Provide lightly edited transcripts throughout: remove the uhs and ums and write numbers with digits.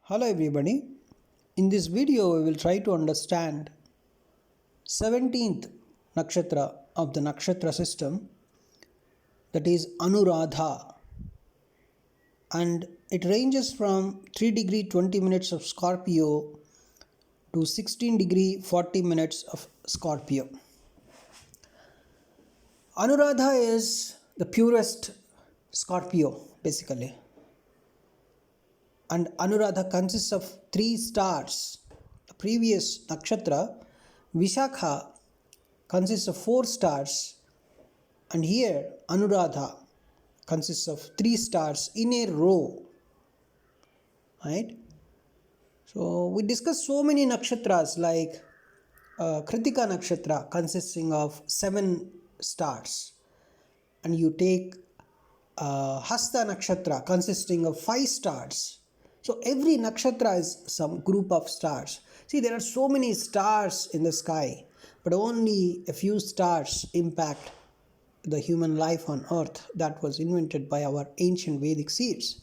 Hello everybody. In this video we will try to understand 17th nakshatra of the nakshatra system, that is Anuradha, and it ranges from 3 degree 20 minutes of Scorpio to 16 degree 40 minutes of Scorpio. Anuradha is the purest Scorpio basically. And Anuradha consists of 3 stars. The previous nakshatra, Vishakha, consists of 4 stars, and here Anuradha consists of 3 stars in a row. Right? So we discussed so many nakshatras like Kritika nakshatra consisting of 7 stars, and you take Hasta nakshatra consisting of 5 stars. So every nakshatra is some group of stars. See, there are so many stars in the sky, but only a few stars impact the human life on earth that was invented by our ancient Vedic seers.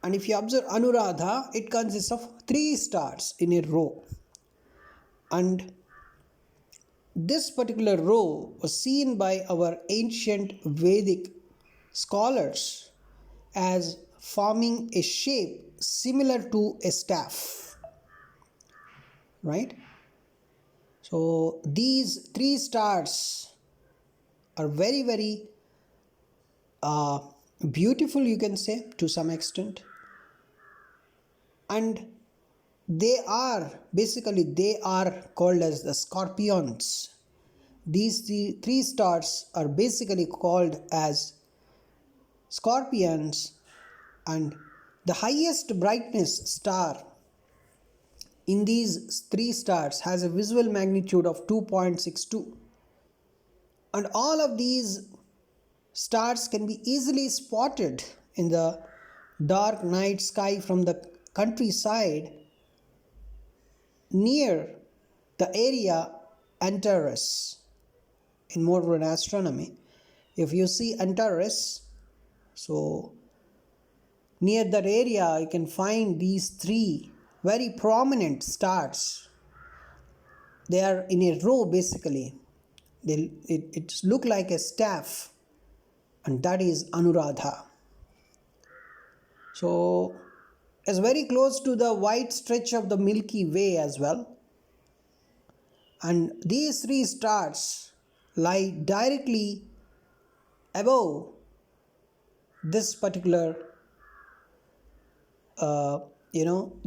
And if you observe Anuradha, it consists of 3 stars in a row. And this particular row was seen by our ancient Vedic scholars as forming a shape similar to a staff, right? So these 3 stars are very beautiful, you can say, to some extent, and they are called as the scorpions. These 3 stars are basically called as scorpions, and the highest brightness star in these 3 stars has a visual magnitude of 2.62, and all of these stars can be easily spotted in the dark night sky from the countryside near the area Antares in modern astronomy. If you see Antares, so near that area you can find these 3 very prominent stars. They are in a row basically. It looks like a staff, and that is Anuradha. So it's very close to the wide stretch of the Milky Way as well. And these 3 stars lie directly above this particular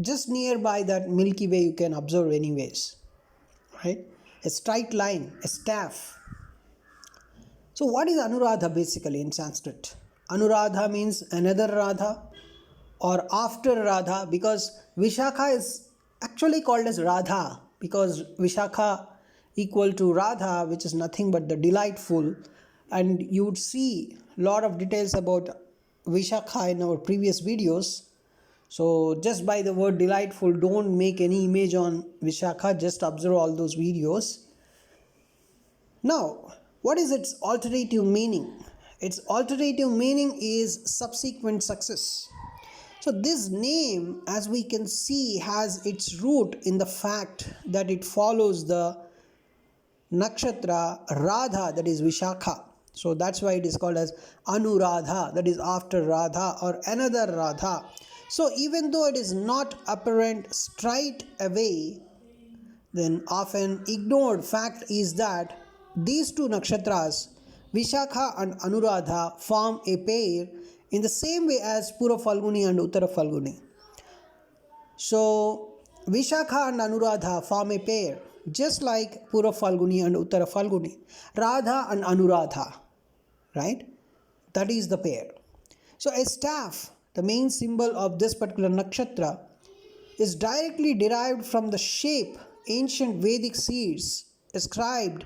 just nearby that Milky Way you can observe anyways, right? A straight line, a staff. So what is Anuradha basically in Sanskrit? Anuradha means another Radha or after Radha, because Vishakha is actually called as Radha because Vishakha equal to Radha, which is nothing but the delightful, and you would see a lot of details about Vishakha in our previous videos. So just by the word delightful, don't make any image on Vishakha, just observe all those videos. Now, what is its alternative meaning? Its alternative meaning is subsequent success. So this name, as we can see, has its root in the fact that it follows the nakshatra Radha, that is Vishakha. So that's why it is called as Anuradha, that is after Radha or another Radha. So even though it is not apparent straight away, then often ignored fact is that these 2 nakshatras, Vishakha and Anuradha, form a pair in the same way as Purva Phalguni and Uttara Phalguni. So Vishakha and Anuradha form a pair just like Purva Phalguni and Uttara Phalguni. Radha and Anuradha, right? That is the pair. So a staff, the main symbol of this particular nakshatra, is directly derived from the shape ancient Vedic seers ascribed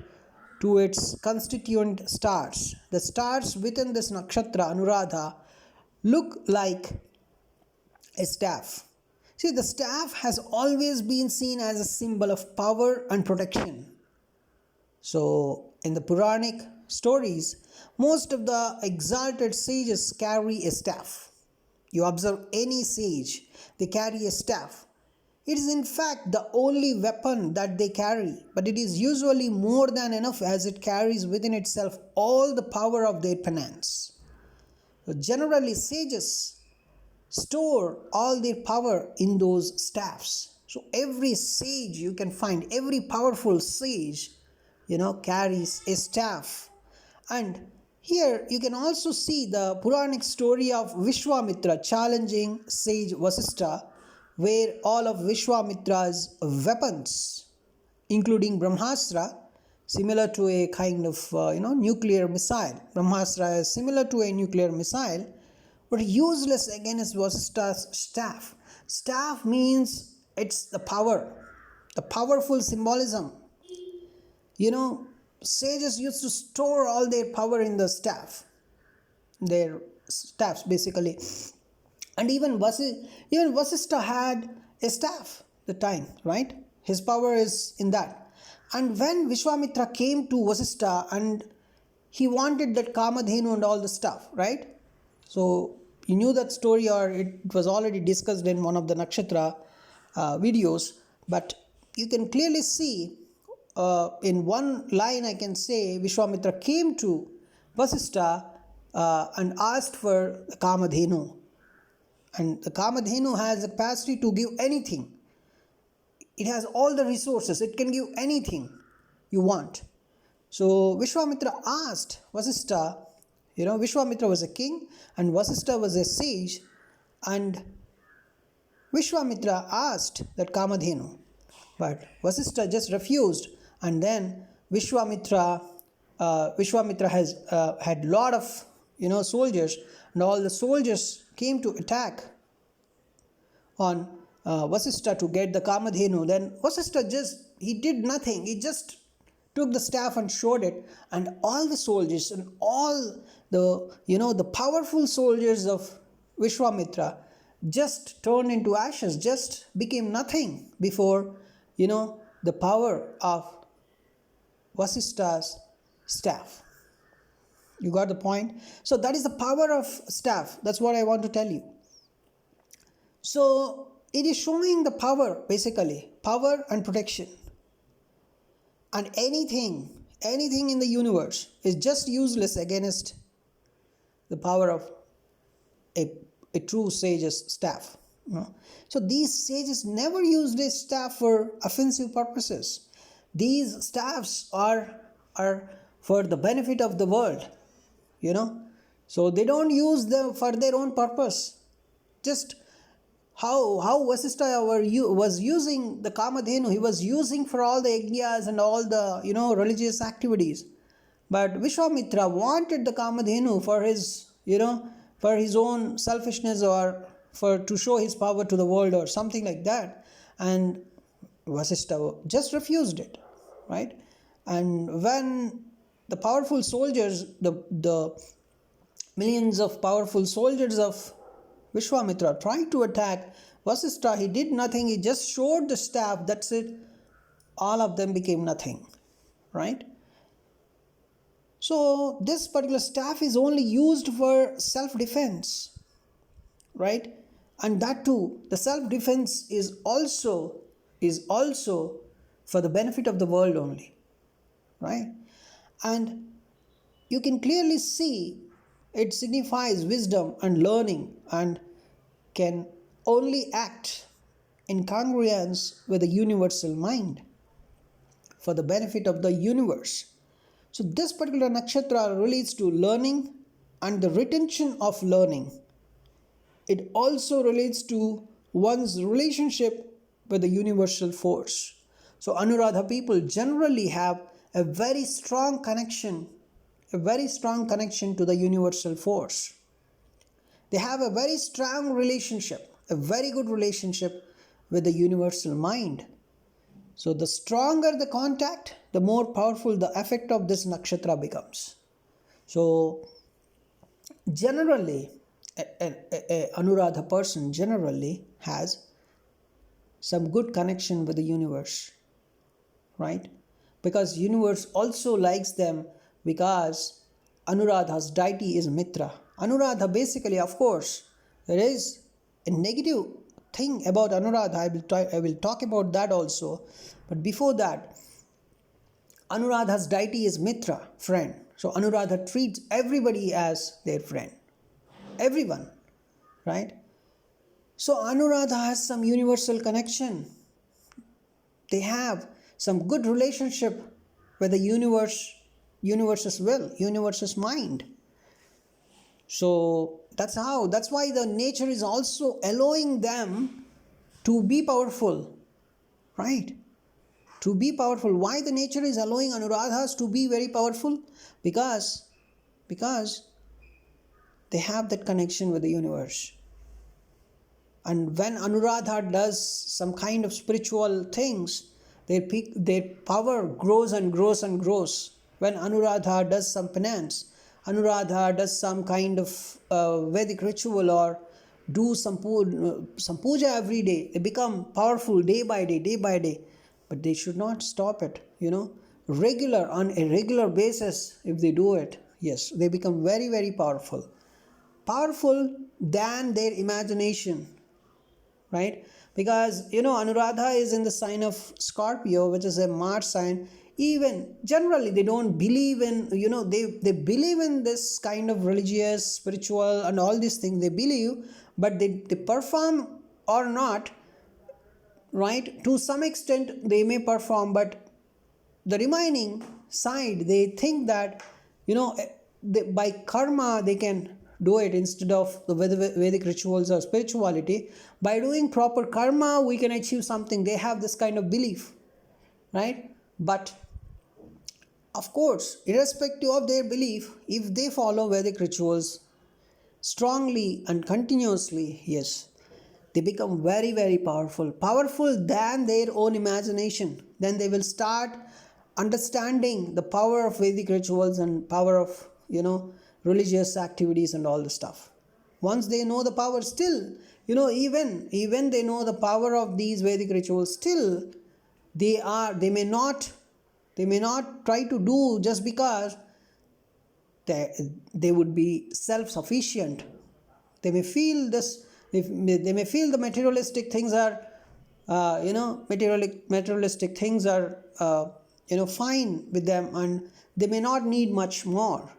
to its constituent stars. The stars within this nakshatra Anuradha look like a staff. See, the staff has always been seen as a symbol of power and protection. So in the Puranic stories, most of the exalted sages carry a staff. You observe any sage, they carry a staff. It is in fact the only weapon that they carry, but it is usually more than enough as it carries within itself all the power of their penance. So generally, sages store all their power in those staffs. So every sage you can find, every powerful sage, carries a staff. And here you can also see the Puranic story of Vishwamitra challenging sage Vasishtha, where all of Vishwamitra's weapons, including Brahmastra, similar to a kind of nuclear missile. Brahmastra is similar to a nuclear missile, but useless against Vasishtha's staff. Staff means it's the power, the powerful symbolism. Sages used to store all their power in the staff, their staffs basically. And even Vasishtha had a staff at the time, right? His power is in that. And when Vishwamitra came to Vasishtha and he wanted that Kamadhenu and all the stuff, right? So you knew that story, or it was already discussed in one of the Nakshatra videos, but you can clearly see in one line I can say Vishwamitra came to Vasishtha and asked for the Kamadhenu. And the Kamadhenu has the capacity to give anything. It has all the resources. It can give anything you want. So Vishwamitra asked Vasishtha, Vishwamitra was a king and Vasishtha was a sage, and Vishwamitra asked that Kamadhenu, but Vasishtha just refused. And then Vishwamitra has had lot of soldiers, and all the soldiers came to attack on Vasishtha to get the Kamadhenu. Then Vasishtha he did nothing. He just took the staff and showed it, and all the soldiers and all the powerful soldiers of Vishwamitra just turned into ashes, just became nothing before the power of Vasishtha's staff. You got the point? So that is the power of staff. That's what I want to tell you. So it is showing the power, basically, power and protection. And anything in the universe is just useless against the power of a true sage's staff. So these sages never used a staff for offensive purposes. These staffs are for the benefit of the world, So they don't use them for their own purpose. Just how Vasishtha was using the Kamadhenu, he was using for all the yajnas and all the religious activities. But Vishwamitra wanted the Kamadhenu for his own selfishness, or to show his power to the world or something like that. And Vasishtha just refused it, right? And when the powerful soldiers, the millions of powerful soldiers of Vishwamitra tried to attack Vasishtha, he did nothing. He just showed the staff. That's it. All of them became nothing, right? So this particular staff is only used for self-defense, right? And that too, the self-defense is also for the benefit of the world only, right? And you can clearly see it signifies wisdom and learning, and can only act in congruence with the universal mind for the benefit of the universe. So this particular nakshatra relates to learning and the retention of learning. It also relates to one's relationship with the universal force. So Anuradha people generally have a very strong connection to the universal force. They have a very strong relationship, a very good relationship with the universal mind. So the stronger the contact, the more powerful the effect of this nakshatra becomes. So generally, a Anuradha person generally has some good connection with the universe, right? Because universe also likes them, because Anuradha's deity is Mitra. Anuradha basically, of course, There is a negative thing about Anuradha. I will talk about that also. But before that, Anuradha's deity is Mitra, friend. So Anuradha treats everybody as their friend. Everyone, right? So Anuradha has some universal connection. They have some good relationship with the universe's will, universe's mind. So that's why the nature is also allowing them to be powerful, right? To be powerful. Why the nature is allowing Anuradhas to be very powerful? Because they have that connection with the universe. And when Anuradha does some kind of spiritual things, their power grows and grows and grows. When Anuradha does some penance, Anuradha does some kind of Vedic ritual or do some puja every day, they become powerful day by day, day by day. But they should not stop it, regular, on a regular basis. If they do it, yes, they become very, very powerful than their imagination, right? Because Anuradha is in the sign of Scorpio, which is a Mars sign. Even generally they don't believe in, they believe in this kind of religious, spiritual and all these things they believe, but they perform or not, right? To some extent they may perform, but the remaining side they think that by karma they can do it instead of the Vedic rituals or spirituality. By doing proper karma we can achieve something. They have this kind of belief, right? But of course, irrespective of their belief, if they follow Vedic rituals strongly and continuously, yes, they become very, very powerful than their own imagination. Then they will start understanding the power of Vedic rituals and power of religious activities and all the stuff. Once they know the power, still even they know the power of these Vedic rituals, still they may not try to do just because they would be self-sufficient. They may feel this. They may feel the materialistic things are, materialistic things are, fine with them, and they may not need much more.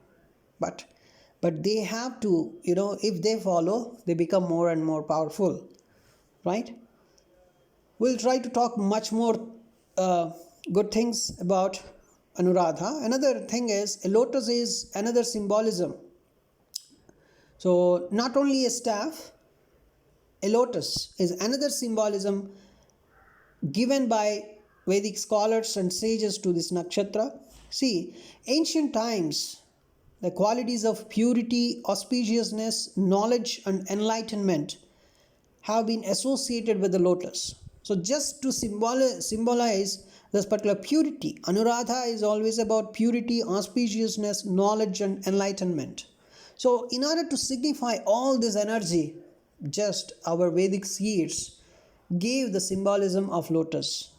But they have to, if they follow, they become more and more powerful, right? We'll try to talk much more good things about Anuradha. Another thing is, a lotus is another symbolism. So not only a staff, a lotus is another symbolism given by Vedic scholars and sages to this nakshatra. See, ancient times, the qualities of purity, auspiciousness, knowledge, and enlightenment have been associated with the lotus. So, just to symbolize this particular purity, Anuradha is always about purity, auspiciousness, knowledge, and enlightenment. So, in order to signify all this energy, just our Vedic seers gave the symbolism of lotus,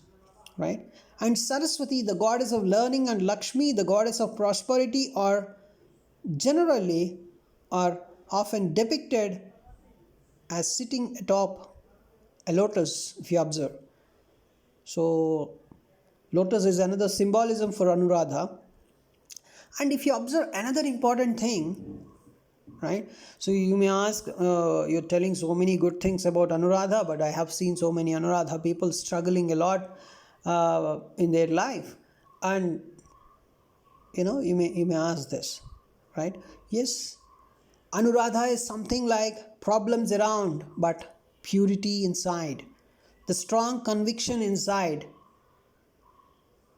right? And Saraswati, the goddess of learning, and Lakshmi, the goddess of prosperity, are often depicted as sitting atop a lotus, if you observe. So lotus is another symbolism for Anuradha. And if you observe another important thing, right? So you may ask, you're telling so many good things about Anuradha, but I have seen so many Anuradha people struggling a lot in their life. And you may ask this, right? Yes, Anuradha is something like problems around, but purity inside, the strong conviction inside,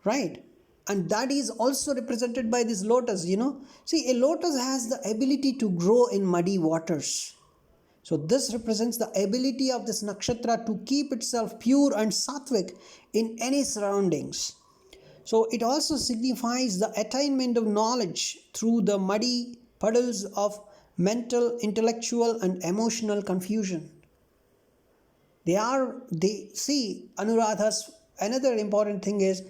right? And that is also represented by this lotus. See, a lotus has the ability to grow in muddy waters. So this represents the ability of this nakshatra to keep itself pure and sattvic in any surroundings. So it also signifies the attainment of knowledge through the muddy puddles of mental, intellectual, and emotional confusion. Anuradha's another important thing is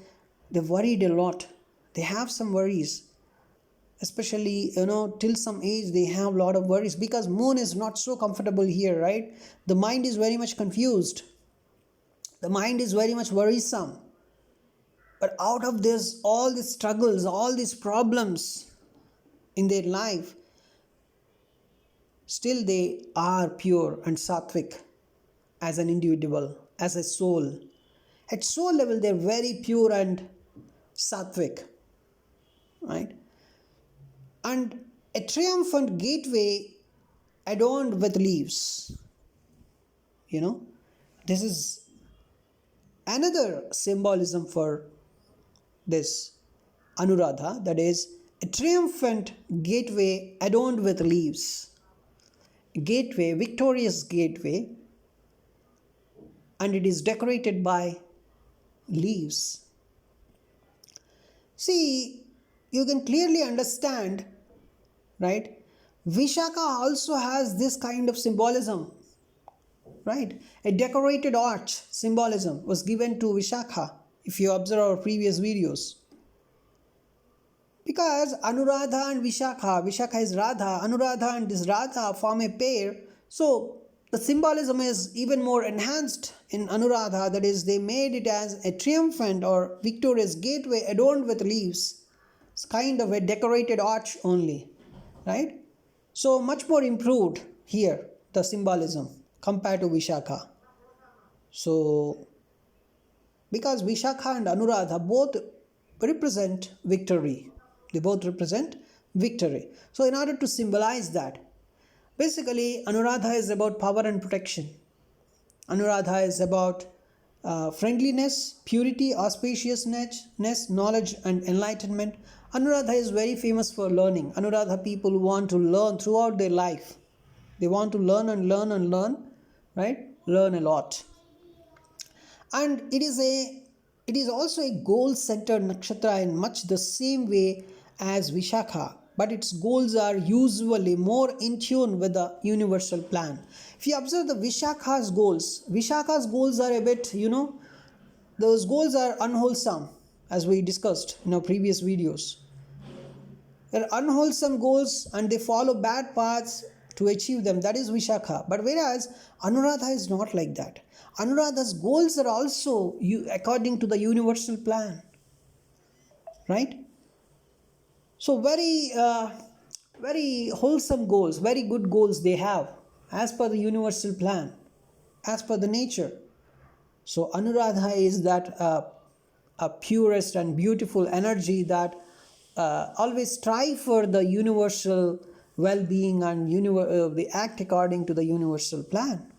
they worried a lot. They have some worries. especially till some age they have a lot of worries because moon is not so comfortable here, right? The mind is very much confused, the mind is very much worrisome. But out of this, all these struggles, all these problems in their life, still they are pure and sattvic as an individual, as a soul. At soul level, they're very pure and sattvic, right? And a triumphant gateway adorned with leaves. This is another symbolism for this Anuradha, that is a triumphant gateway adorned with leaves. Gateway, victorious gateway, and it is decorated by leaves. See, you can clearly understand, right? Vishaka also has this kind of symbolism, right? A decorated arch symbolism was given to Vishaka if you observe our previous videos. Because Anuradha and Vishaka is Radha, Anuradha and this Radha form a pair, so the symbolism is even more enhanced in Anuradha, that is, they made it as a triumphant or victorious gateway adorned with leaves. It's kind of a decorated arch only, right? So much more improved here, the symbolism compared to Vishaka. So, because Vishaka and Anuradha both represent victory. They both represent victory. So, in order to symbolize that, basically, Anuradha is about power and protection. Anuradha is about friendliness, purity, auspiciousness, knowledge, and enlightenment. Anuradha is very famous for learning. Anuradha people want to learn throughout their life. They want to learn and learn and learn, right? Learn a lot. And it is also a goal-centered nakshatra in much the same way as Vishaka, but its goals are usually more in tune with the universal plan. If you observe the Vishaka's goals are a bit, those goals are unwholesome, as we discussed in our previous videos. They're unwholesome goals and they follow bad paths to achieve them. That is Vishaka. But whereas Anuradha is not like that. Anuradha's goals are also according to the universal plan, right? So very wholesome goals, very good goals they have as per the universal plan, as per the nature. So Anuradha is that a purest and beautiful energy that always strive for the universal well-being and they act according to the universal plan.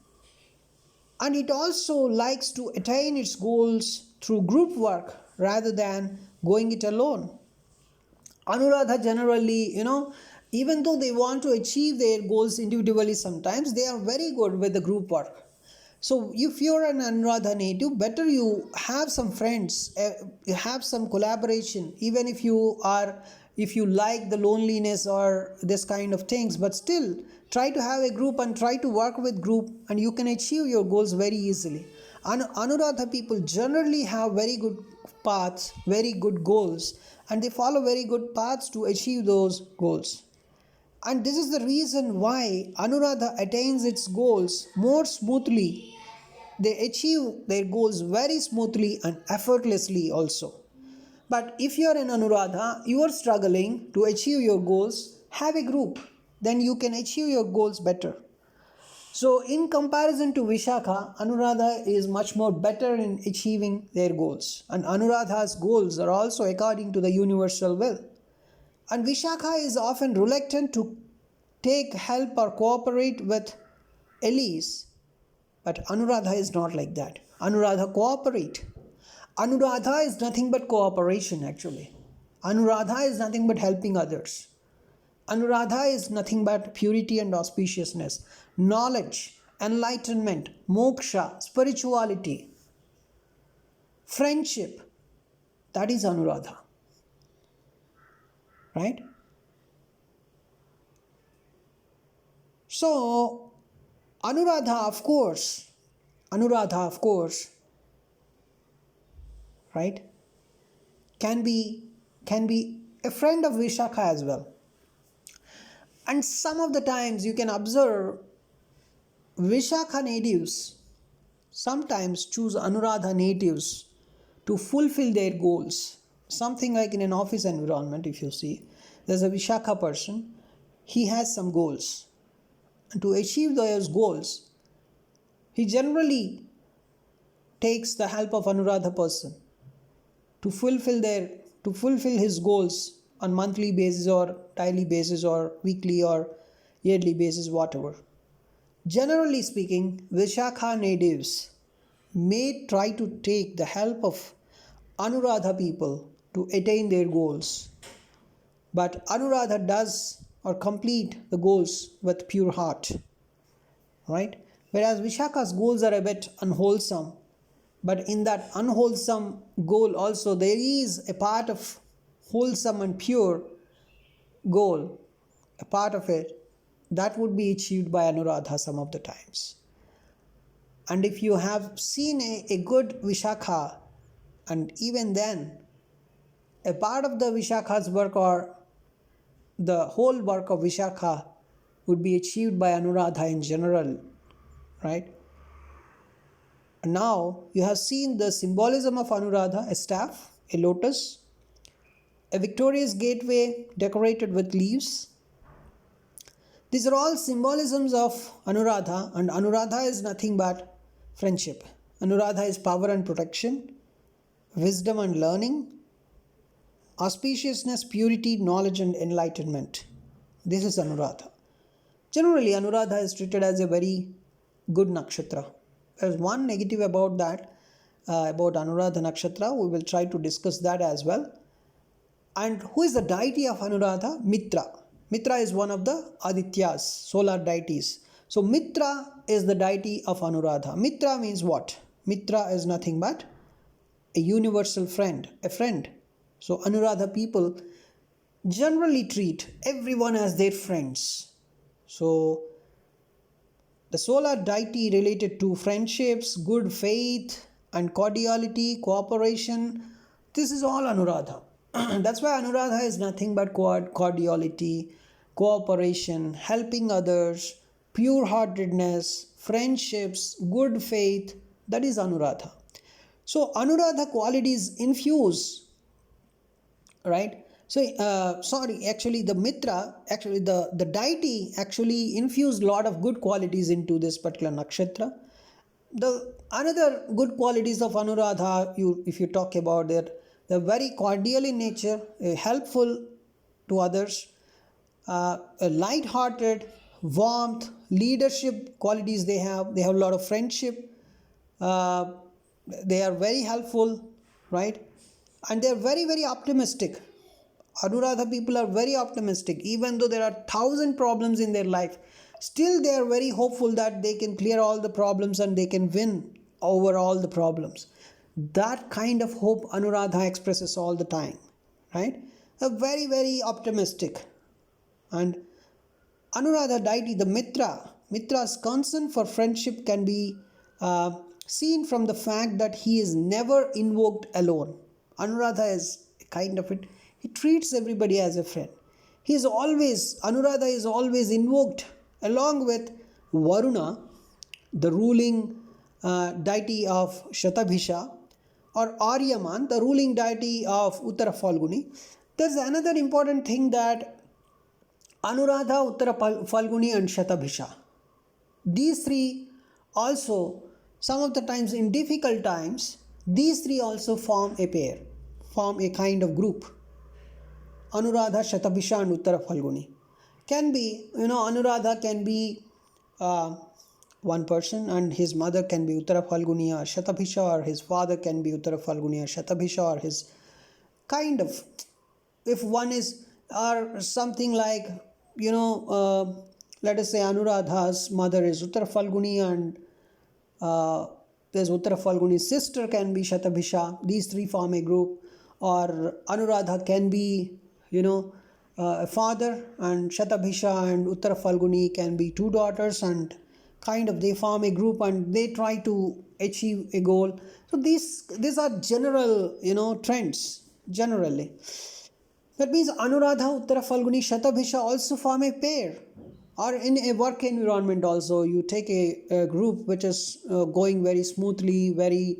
And it also likes to attain its goals through group work rather than going it alone. Anuradha generally, even though they want to achieve their goals individually sometimes, they are very good with the group work. So if you're an Anuradha native, better you have some friends, have some collaboration, even if you like the loneliness or this kind of things, but still try to have a group and try to work with group and you can achieve your goals very easily. Anuradha people generally have very good paths, very good goals, and they follow very good paths to achieve those goals. And this is the reason why Anuradha attains its goals more smoothly. They achieve their goals very smoothly and effortlessly also. But if you are in Anuradha, you are struggling to achieve your goals, have a group. Then you can achieve your goals better. So in comparison to Vishaka, Anuradha is much more better in achieving their goals. And Anuradha's goals are also according to the universal will. And Vishaka is often reluctant to take help or cooperate with Elise. But Anuradha is not like that. Anuradha cooperate. Anuradha is nothing but cooperation actually. Anuradha is nothing but helping others. Anuradha is nothing but purity and auspiciousness, knowledge, enlightenment, moksha, spirituality, friendship. That is Anuradha. Right? So, Anuradha, of course, right, can be a friend of Vishakha as well. And some of the times you can observe Vishakha natives sometimes choose Anuradha natives to fulfill their goals. Something like in an office environment, if you see, there's a Vishakha person, he has some goals. And to achieve those goals, he generally takes the help of Anuradha person to fulfill his goals on monthly basis or daily basis or weekly or yearly basis, whatever. Generally speaking, Vishakha natives may try to take the help of Anuradha people to attain their goals. But Anuradha does or complete the goals with pure heart. Right? Whereas Vishakha's goals are a bit unwholesome. But in that unwholesome goal also there is a part of wholesome and pure goal, a part of it that would be achieved by Anuradha some of the times. And if you have seen a good Vishakha, and even then a part of the Vishakha's work or the whole work of Vishakha would be achieved by Anuradha in general, right? Now you have seen the symbolism of Anuradha: a staff, a lotus, a victorious gateway decorated with leaves. These are all symbolisms of Anuradha, and Anuradha is nothing but friendship. Anuradha is power and protection, wisdom and learning, auspiciousness, purity, knowledge and enlightenment. This is Anuradha. Generally, Anuradha is treated as a very good nakshatra. There's one negative about that, about Anuradha nakshatra. We will try to discuss that as well. And who is the deity of Anuradha? Mitra. Mitra is one of the Adityas, solar deities. So Mitra is the deity of Anuradha. Mitra means what? Mitra is nothing but a universal friend, a friend. So Anuradha people generally treat everyone as their friends. So the solar deity related to friendships, good faith and cordiality, cooperation, this is all Anuradha. That's why Anuradha is nothing but cordiality, cooperation, helping others, pure-heartedness, friendships, good faith. That is Anuradha. So Anuradha qualities infuse, right? So the Mitra, the deity actually infused a lot of good qualities into this particular nakshatra. The another good qualities of Anuradha, if you talk about it, they're very cordial in nature, helpful to others, light-hearted, warmth, leadership qualities they have. They have a lot of friendship. They are very helpful, right? And they are very, very optimistic. Anuradha people are very optimistic. Even though there are 1,000 problems in their life, still they are very hopeful that they can clear all the problems and they can win over all the problems. That kind of hope Anuradha expresses all the time, right? A very, very optimistic. And Anuradha deity, the Mitra's concern for friendship can be seen from the fact that he is never invoked alone. Anuradha is kind of it. He treats everybody as a friend. Anuradha is always invoked along with Varuna, the ruling deity of Shatabhisha, or Aryaman, the ruling deity of Uttara Falguni. There's another important thing that Anuradha, Uttara Falguni and Shatabhisha, these three also, some of the times in difficult times, these three also form a pair, form a kind of group. Anuradha, Shatabhisha and Uttara Falguni. Can be, Anuradha can be one person and his mother can be Uttara Falguni or Shatabhisha, or his father can be Uttara Falguni or Shatabhisha, or his kind of, if one is, or something like, let us say Anuradha's mother is Uttara Falguni and there's Uttara Falguni's sister can be Shatabhisha. These three form a group. Or Anuradha can be, a father, and Shatabhisha and Uttara Falguni can be two daughters, and kind of they form a group and they try to achieve a goal. So these are general, trends generally. That means Anuradha, Uttara Falguni, Shatabhisha also form a pair. Or in a work environment also, you take a group which is going very smoothly, very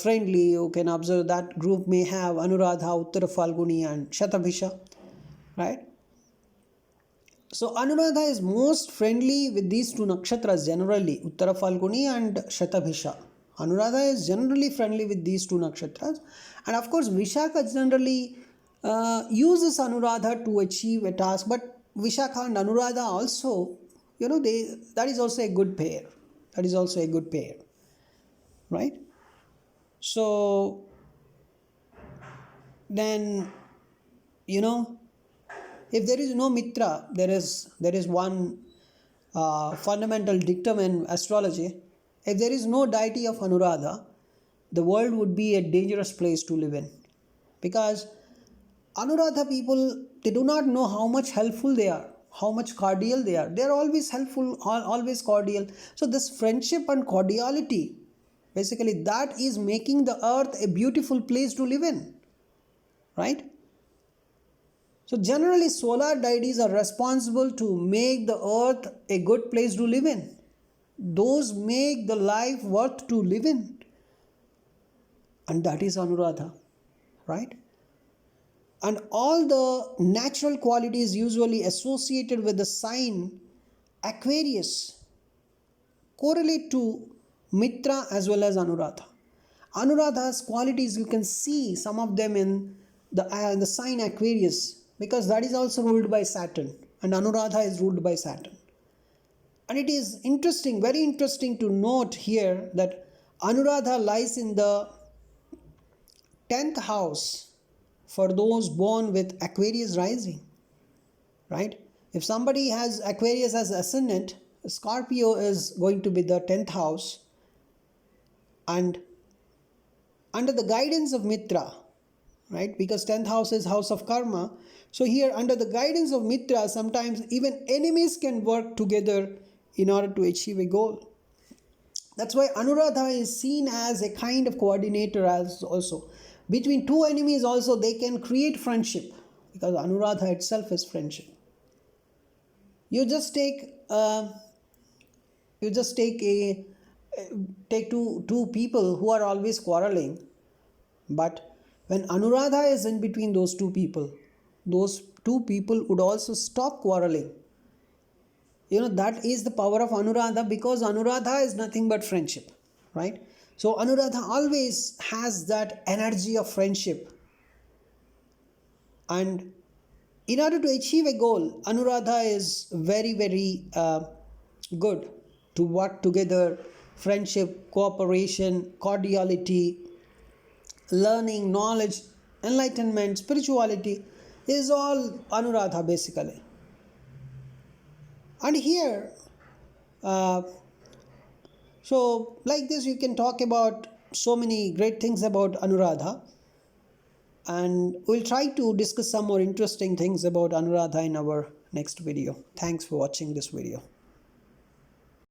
friendly. You can observe that group may have Anuradha, Uttara Falguni and Shatabhisha, right? So Anuradha is most friendly with these two nakshatras generally, Uttara Falguni and Shatabhisha. Anuradha is generally friendly with these two nakshatras, and of course Vishakha generally uses Anuradha to achieve a task. But Vishakha and Anuradha also, that is also a good pair. That is also a good pair, right? So then, you know, if there is no Mitra, there is one fundamental dictum in astrology. If there is no deity of Anuradha, the world would be a dangerous place to live in, because Anuradha people, they do not know how much helpful they are, how much cordial they are. They are always helpful, always cordial. So this friendship and cordiality, basically, that is making the earth a beautiful place to live in, right? So generally solar deities are responsible to make the earth a good place to live in. Those make the life worth to live in. And that is Anuradha, right? And all the natural qualities usually associated with the sign Aquarius correlate to Mitra as well as Anuradha. Anuradha's qualities, you can see some of them in the sign Aquarius, because that is also ruled by Saturn, and Anuradha is ruled by Saturn. And it is interesting, very interesting to note here that Anuradha lies in the 10th house for those born with Aquarius rising, right? If somebody has Aquarius as ascendant, Scorpio is going to be the 10th house, and under the guidance of Mitra, right? Because 10th house is house of karma. So here, under the guidance of Mitra, sometimes even enemies can work together in order to achieve a goal. That's why Anuradha is seen as a kind of coordinator as also. Between two enemies also, they can create friendship, because Anuradha itself is friendship. You just take take two people who are always quarreling, but when Anuradha is in between those two people would also stop quarreling. That is the power of Anuradha, because Anuradha is nothing but friendship, right? So Anuradha always has that energy of friendship, and in order to achieve a goal, Anuradha is very, very good to work together. Friendship, cooperation, cordiality, learning, knowledge, enlightenment, spirituality is all Anuradha basically. And here, so like this, you can talk about so many great things about Anuradha, and we'll try to discuss some more interesting things about Anuradha in our next video. Thanks for watching this video.